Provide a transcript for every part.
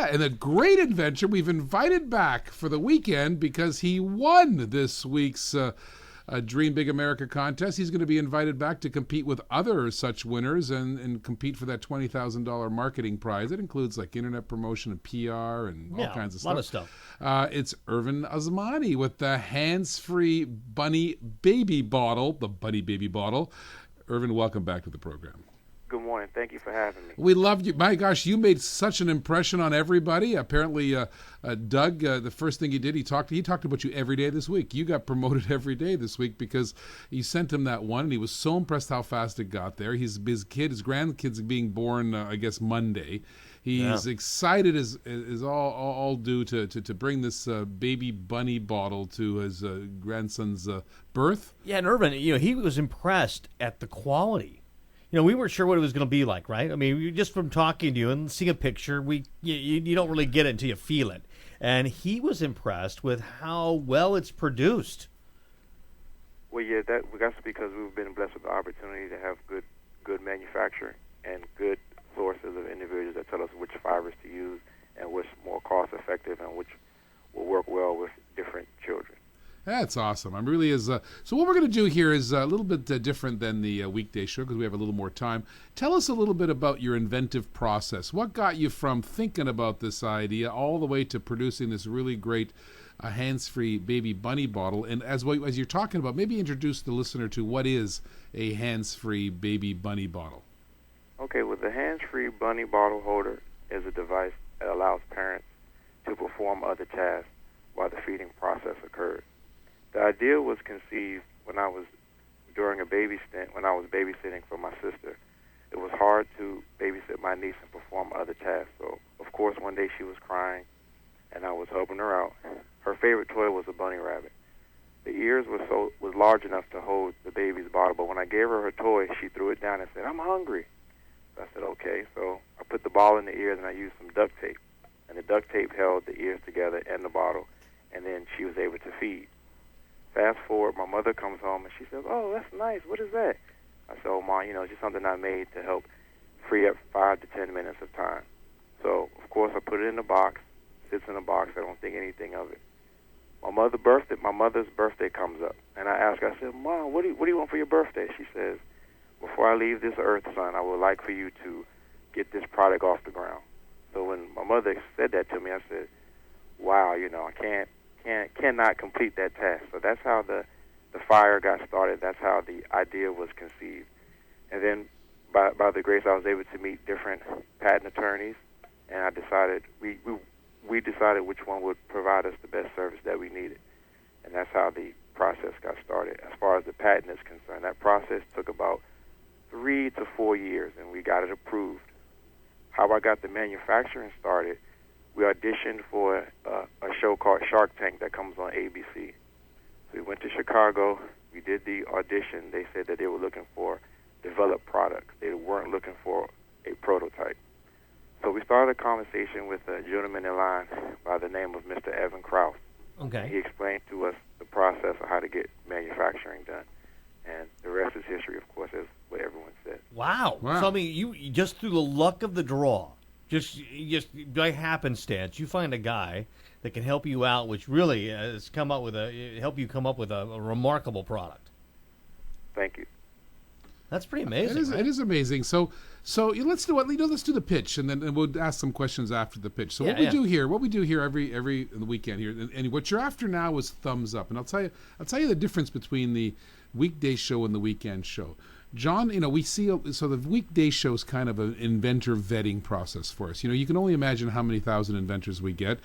And a great adventure we've invited back for the weekend because he won this week's Dream Big America contest. He's going to be invited back to compete with other such winners and compete for that $20,000 marketing prize. It includes like internet promotion and PR and all kinds of stuff. A lot of stuff. It's Irvin Asmani with the hands-free bunny baby bottle, the bunny baby bottle. Irvin, welcome back to the program. Good morning. Thank you for having me. We loved you. My gosh, you made such an impression on everybody. Apparently, Doug, the first thing he did, he talked about you every day this week. You got promoted every day this week because you sent him that one, and he was so impressed how fast it got there. His grandkids being born, I guess, Monday. He's excited as all due to bring this baby bunny bottle to his grandson's birth. Yeah, and Irvin, he was impressed at the quality. We weren't sure what it was going to be like, right? I mean, just from talking to you and seeing a picture, you don't really get it until you feel it. And he was impressed with how well it's produced. Well, yeah, that's because we've been blessed with the opportunity to have good manufacturing and good sources of individuals that tell us which fibers to use and which more cost effective and which will work well with different children. That's awesome. I'm really so what we're going to do here is a little bit different than the weekday show because we have a little more time. Tell us a little bit about your inventive process. What got you from thinking about this idea all the way to producing this really great hands-free baby bunny bottle? And as you're talking about, maybe introduce the listener to what is a hands-free baby bunny bottle. Okay, well, the hands-free bunny bottle holder is a device that allows parents to perform other tasks while the feeding process occurs. The idea was conceived during a baby stint when I was babysitting for my sister. It was hard to babysit my niece and perform other tasks. So, of course, one day she was crying, and I was helping her out. Her favorite toy was a bunny rabbit. The ears was large enough to hold the baby's bottle, but when I gave her toy, she threw it down and said, "I'm hungry." So I said, "Okay." So I put the ball in the ears, and I used some duct tape. And the duct tape held the ears together and the bottle, and then she was able to feed. Fast forward, my mother comes home, and she says, "Oh, that's nice. What is that?" I said, "Oh, Ma, it's just something I made to help free up 5 to 10 minutes of time." So, of course, I put it in the box. Sits in the box. I don't think anything of it. My mother's birthday comes up, and I ask her, I said, "Mom, what do you want for your birthday?" She says, "Before I leave this earth, son, I would like for you to get this product off the ground." So when my mother said that to me, I said, "Wow, I cannot complete that task." So that's how the fire got started. That's how the idea was conceived. And then by the grace, I was able to meet different patent attorneys, and I decided we decided which one would provide us the best service that we needed. And that's how the process got started. As far as the patent is concerned, that process took about 3 to 4 years, and we got it approved. How I got the manufacturing started, we auditioned for a show called Shark Tank that comes on ABC. So we went to Chicago. We did the audition. They said that they were looking for developed products. They weren't looking for a prototype. So we started a conversation with a gentleman in line by the name of Mr. Evan Krause. Okay. He explained to us the process of how to get manufacturing done. And the rest is history, of course, as what everyone said. Wow. So, I mean, you just through the luck of the draw, just by happenstance, you find a guy that can help you out, which really has help you come up with a remarkable product. Thank you. That's pretty amazing. It is amazing. So let's do let's do the pitch, and then we'll ask some questions after the pitch. So what we do here every weekend here, and what you're after now is thumbs up, and I'll tell you the difference between the weekday show and the weekend show. John, we see, so the weekday show is kind of an inventor vetting process for us. You can only imagine how many thousand inventors we get.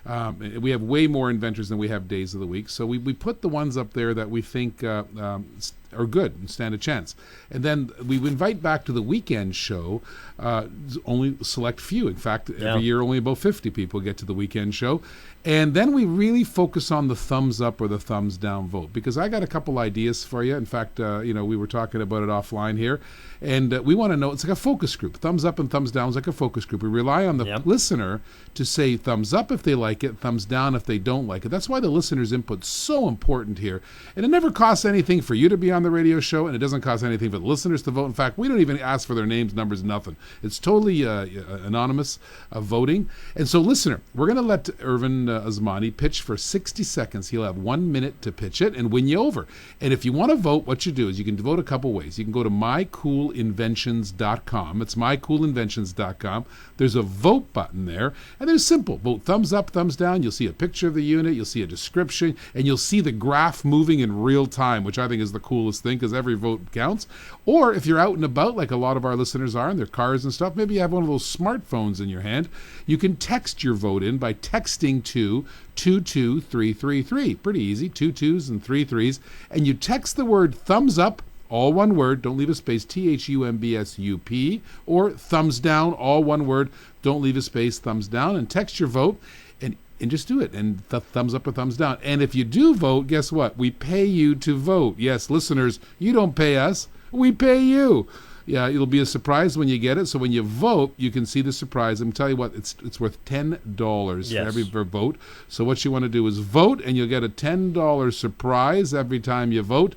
We have way more inventors than we have days of the week. So we put the ones up there that we think are good and stand a chance. And then we invite back to the weekend show only select few. In fact, every year only about 50 people get to the weekend show. And then we really focus on the thumbs up or the thumbs down vote, because I got a couple ideas for you. In fact, we were talking about it offline here, and we want to know, it's like a focus group. Thumbs up and thumbs down is like a focus group. We rely on the listener to say thumbs up if they like it, thumbs down if they don't like it. That's why the listener's input's so important here. And it never costs anything for you to be on the radio show, and it doesn't cost anything for the listeners to vote. In fact, we don't even ask for their names, numbers, nothing. It's totally anonymous voting. And so, listener, we're going to let Irvin Osmani pitch for 60 seconds. He'll have 1 minute to pitch it and win you over. And if you want to vote, what you do is you can vote a couple ways. You can go to mycoolinventions.com. It's mycoolinventions.com. There's a vote button there, and there's simple. Vote thumbs up, thumbs down. You'll see a picture of the unit. You'll see a description, and you'll see the graph moving in real time, which I think is the coolest thing because every vote counts. Or if you're out and about, like a lot of our listeners are in their cars and stuff, maybe you have one of those smartphones in your hand, you can text your vote in by texting to 22333. Pretty easy, 2 2s and 3 3s. And you text the word thumbs up, all one word, don't leave a space, THUMBSUP, or thumbs down, all one word, don't leave a space, thumbs down, and text your vote, and just do it, and thumbs up or thumbs down. And if you do vote, guess what? We pay you to vote. Yes, listeners, you don't pay us, we pay you. Yeah, it'll be a surprise when you get it. So when you vote, you can see the surprise. I'm telling you what, it's worth $10 for every vote. So what you want to do is vote, and you'll get a $10 surprise every time you vote.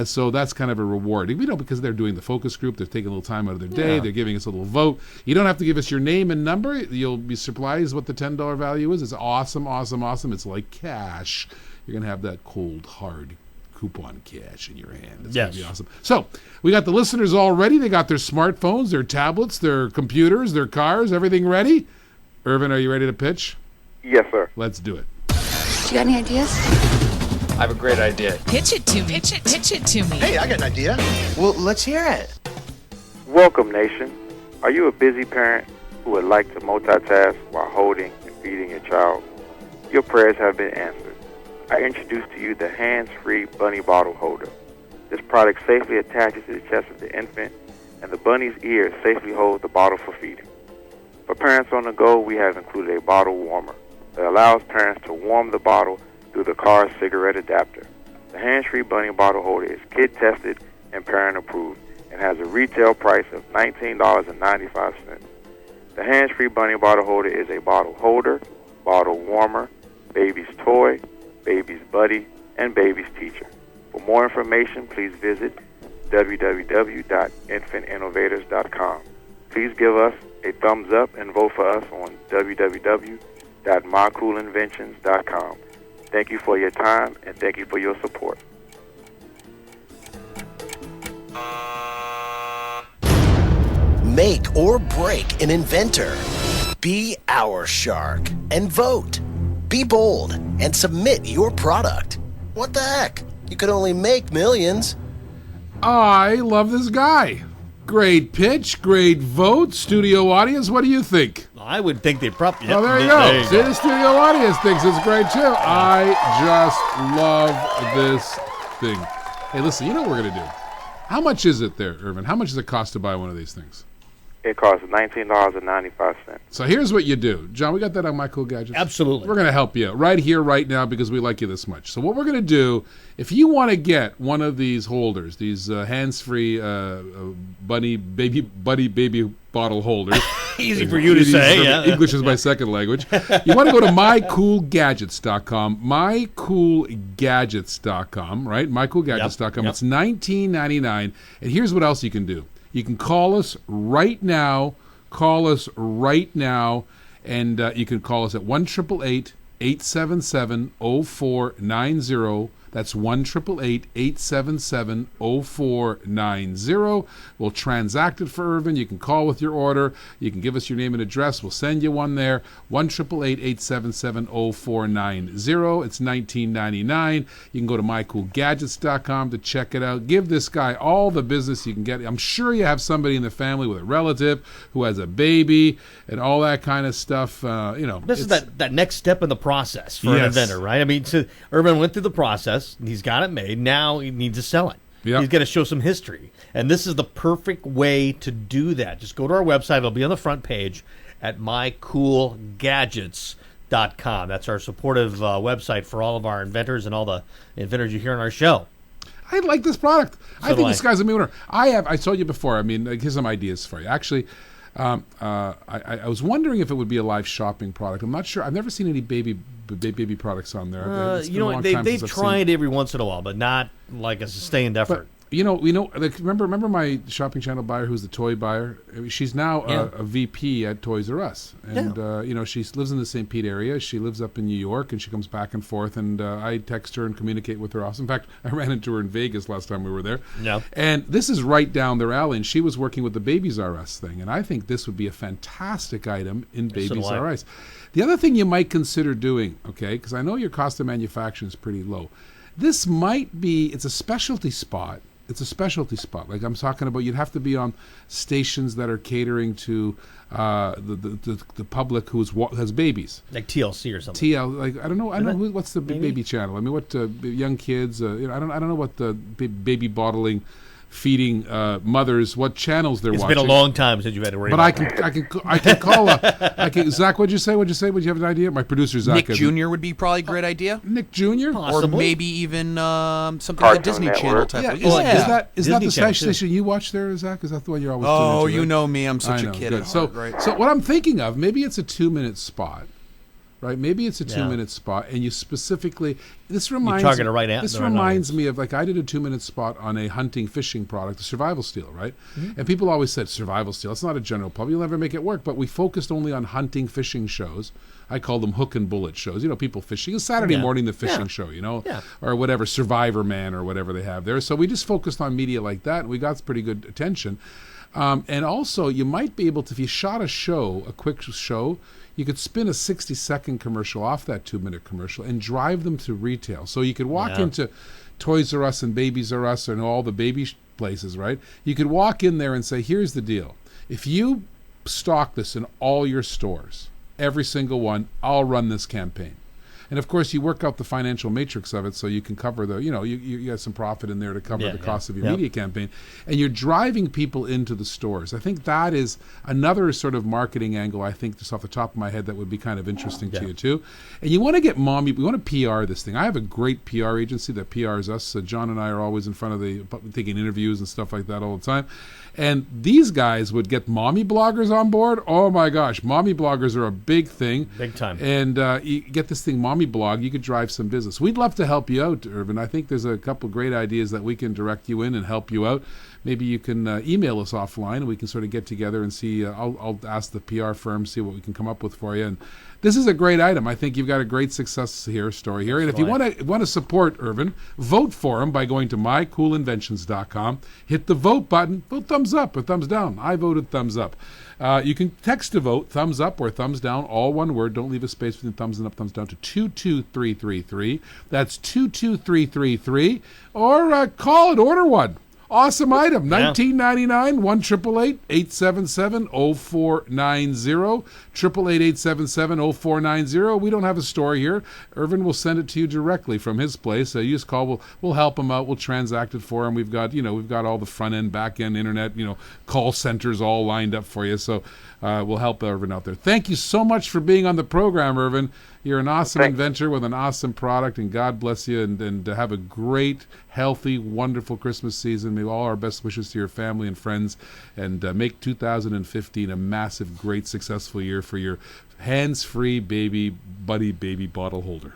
So that's kind of a reward. Because they're doing the focus group, they're taking a little time out of their day, they're giving us a little vote. You don't have to give us your name and number. You'll be surprised what the $10 value is. It's awesome, awesome, awesome. It's like cash. You're going to have that cold, hard coupon cash in your hand. It's going to be awesome. So we got the listeners all ready. They got their smartphones, their tablets, their computers, their cars, everything ready. Irvin, are you ready to pitch? Yes, sir. Let's do it. You got any ideas? I have a great idea. Pitch it to me. Pitch it to me. Hey, I got an idea. Well, let's hear it. Welcome, nation. Are you a busy parent who would like to multitask while holding and feeding your child? Your prayers have been answered. I introduce to you the hands-free bunny bottle holder. This product safely attaches to the chest of the infant, and the bunny's ears safely hold the bottle for feeding. For parents on the go, we have included a bottle warmer that allows parents to warm the bottle through the car's cigarette adapter. The hands-free bunny bottle holder is kid-tested and parent-approved and has a retail price of $19.95. The hands-free bunny bottle holder is a bottle holder, bottle warmer, baby's toy, baby's buddy, and baby's teacher. For more information, please visit www.infantinnovators.com. Please give us a thumbs up and vote for us on www.mycoolinventions.com. Thank you for your time, and thank you for your support. Make or break an inventor. Be our shark and vote. Be bold and submit your product. What the heck? You could only make millions. I love this guy. Great pitch, great vote. Studio audience, what do you think? I would think they'd probably... Oh, there you go. See, the studio audience thinks it's great, too. I just love this thing. Hey, listen, you know what we're going to do? How much is it there, Irvin? How much does it cost to buy one of these things? It costs $19.95. So here's what you do. John, we got that on My Cool Gadgets? Absolutely. We're going to help you right here, right now, because we like you this much. So what we're going to do, if you want to get one of these holders, these hands-free baby bottle holders. Easy for you to say. Yeah. English is my second language. You want to go to mycoolgadgets.com, mycoolgadgets.com, right? mycoolgadgets.com. Yep. It's $19.99. And here's what else you can do. You can call us right now. And you can call us at 1-888-877-0490. That's 1-888-877-0490. We'll transact it for Irvin. You can call with your order. You can give us your name and address. We'll send you one there. 1-888-877-0490. It's $19.99. You can go to mycoolgadgets.com to check it out. Give this guy all the business you can get. I'm sure you have somebody in the family with a relative who has a baby and all that kind of stuff. This is that next step in the process for an inventor, right? I mean, so Irvin went through the process. He's got it made. Now he needs to sell it. Yep. He's got to show some history. And this is the perfect way to do that. Just go to our website. It'll be on the front page at mycoolgadgets.com. That's our supportive website for all of our inventors and all the inventors you hear on our show. I like this product. I think this guy's a winner. I told you before. I mean, here's some ideas for you. Actually, I was wondering if it would be a live shopping product. I'm not sure. I've never seen any baby products on there. They've tried every once in a while, but not like a sustained effort. Like, remember my shopping channel buyer who's the toy buyer? She's now a VP at Toys R Us. And, she lives in the St. Pete area. She lives up in New York, and she comes back and forth. And I text her and communicate with her often. In fact, I ran into her in Vegas last time we were there. Yeah. And this is right down their alley. And she was working with the Babies R Us thing. And I think this would be a fantastic item in Babies R Us. The other thing you might consider doing, okay, because I know your cost of manufacturing is pretty low. This might be, it's a specialty spot. It's a specialty spot. Like I'm talking about, you'd have to be on stations that are catering to the public has babies. Like TLC or something. Like I don't know. What's the baby channel? I mean, what young kids? I don't know what the baby bottling, feeding mothers, what channels they're watching. It's been a long time since you've had to worry. But I can call Zach. What'd you say? Would you have an idea? My producer Zach. Nick Jr. would be probably a great idea. Nick Jr. Possibly. Or maybe even something like a Disney Channel type. Is that Disney the Channel station you watch there, Zach? Is that the one you're always? Oh, tuning to, you know me. I'm such a kid. Good. At heart, right? So what I'm thinking of, maybe it's a 2-minute spot. Right, maybe it's a 2-minute spot, and you specifically. This reminds me of, like, I did a 2-minute spot on a hunting fishing product, a survival steel, right? Mm-hmm. And people always said survival steel. It's not a general public. You'll never make it work. But we focused only on hunting fishing shows. I call them hook and bullet shows. People fishing. It's Saturday morning, the fishing show. Or whatever, Survivor Man or whatever they have there. So we just focused on media like that, and we got pretty good attention. And also, you might be able to, if you shot a quick show. You could spin a 60-second commercial off that 2-minute commercial and drive them to retail. So you could walk into Toys R Us and Babies R Us and all the baby places, right? You could walk in there and say, here's the deal. If you stock this in all your stores, every single one, I'll run this campaign. And of course, you work out the financial matrix of it so you can cover you get some profit in there to cover the cost of your media campaign. And you're driving people into the stores. I think that is another sort of marketing angle, I think, just off the top of my head, that would be kind of interesting to you, too. And you want to get we want to PR this thing. I have a great PR agency that PRs us. John and I are always in front of taking interviews and stuff like that all the time. And these guys would get mommy bloggers on board. Oh, my gosh. Mommy bloggers are a big thing. Big time. And you get this thing, Mommy Blog, you could drive some business. We'd love to help you out, Irvin. I think there's a couple great ideas that we can direct you in and help you out. Maybe you can email us offline and we can sort of get together and see. I'll ask the PR firm, see what we can come up with for you. And this is a great item. I think you've got a great story here. And if you want to support Irvin, vote for him by going to mycoolinventions.com. Hit the vote button. Vote thumbs up or thumbs down. I voted thumbs up. You can text to vote thumbs up or thumbs down, all one word. Don't leave a space between thumbs and up, thumbs down, to 22333. That's 22333. Or call it, order one. Awesome item. $19.99. 1-888-877-0490. 888-877-0490. We don't have a store here. Irvin will send it to you directly from his place. So you just call. We'll help him out. We'll transact it for him. We've got all the front end, back end, internet, call centers all lined up for you. So we'll help Irvin out there. Thank you so much for being on the program, Irvin. You're an awesome inventor with an awesome product, and God bless you, and have a great, healthy, wonderful Christmas season. May all our best wishes to your family and friends, and make 2015 a massive, great, successful year for your hands-free baby bottle holder.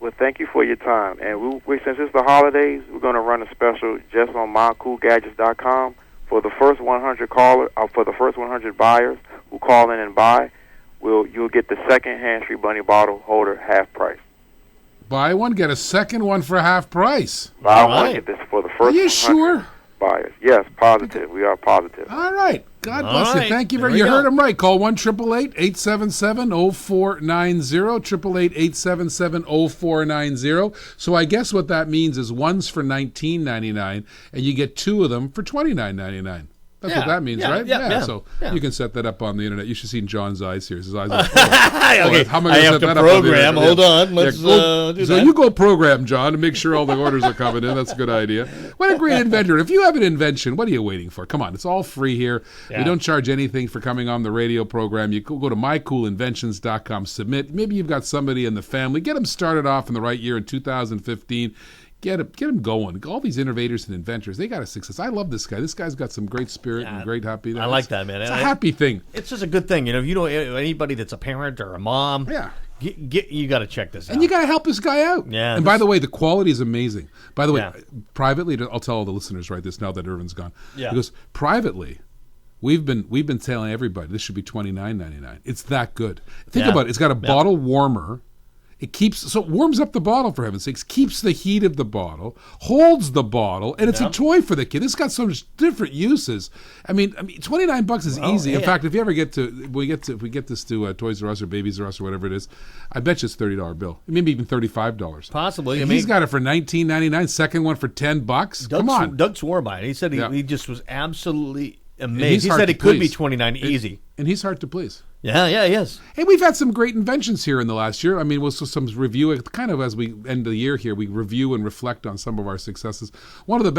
Well, thank you for your time. And since it's the holidays, we're going to run a special just on mycoolgadgets.com for the first 100 buyers who call in and buy. You'll get the second hands-free bunny bottle holder half price. Buy one, get a second one for half price. Buy one, get this for the first. Are you sure? Buyers. Yes, positive. We are positive. All right. God bless you. Thank you very much. You heard him right. Call 1-888-877-0490. 888-877-0490. So I guess what that means is one's for $19.99 and you get two of them for $29.99. That's what that means, right? Yeah. So you can set that up on the internet. You should see John's eyes here. His eyes are okay. How am I going to set that program. Up on Hold on. Let's do that. So you go program, John, to make sure all the orders are coming in. That's a good idea. What a great inventor. If you have an invention, what are you waiting for? Come on. It's all free here. Yeah. We don't charge anything for coming on the radio program. You go to mycoolinventions.com, submit. Maybe you've got somebody in the family. Get them started off in the right year in 2015. Get them going. All these innovators and inventors, they got a success. I love this guy. This guy's got some great spirit and great happiness. I like that, man. It's a happy thing. It's just a good thing. If you know anybody that's a parent or a mom, You got to check this out. And you got to help this guy out. Yeah. And by the way, the quality is amazing. By the way, privately, I'll tell all the listeners right this now that Irvin's gone. Yeah. Because privately, we've been telling everybody this should be $29.99. It's that good. Think about it. It's got a bottle warmer. It it warms up the bottle, for heaven's sakes, keeps the heat of the bottle, holds the bottle, and it's a toy for the kid. It's got so much different uses. I mean, $29 is easy. In fact, if you ever if we get this to Toys R Us or Babies R Us or whatever it is, I bet you it's $30 bill. Maybe even $35. Possibly. He's got it for $19.99. Second one for $10. Come on. Doug swore by it. He said he just was absolutely amazed. He said it could be $29 easy. And he's hard to please. Yeah, he is. Hey, we've had some great inventions here in the last year. I mean, we'll some review, kind of as we end the year here, we review and reflect on some of our successes. One of the best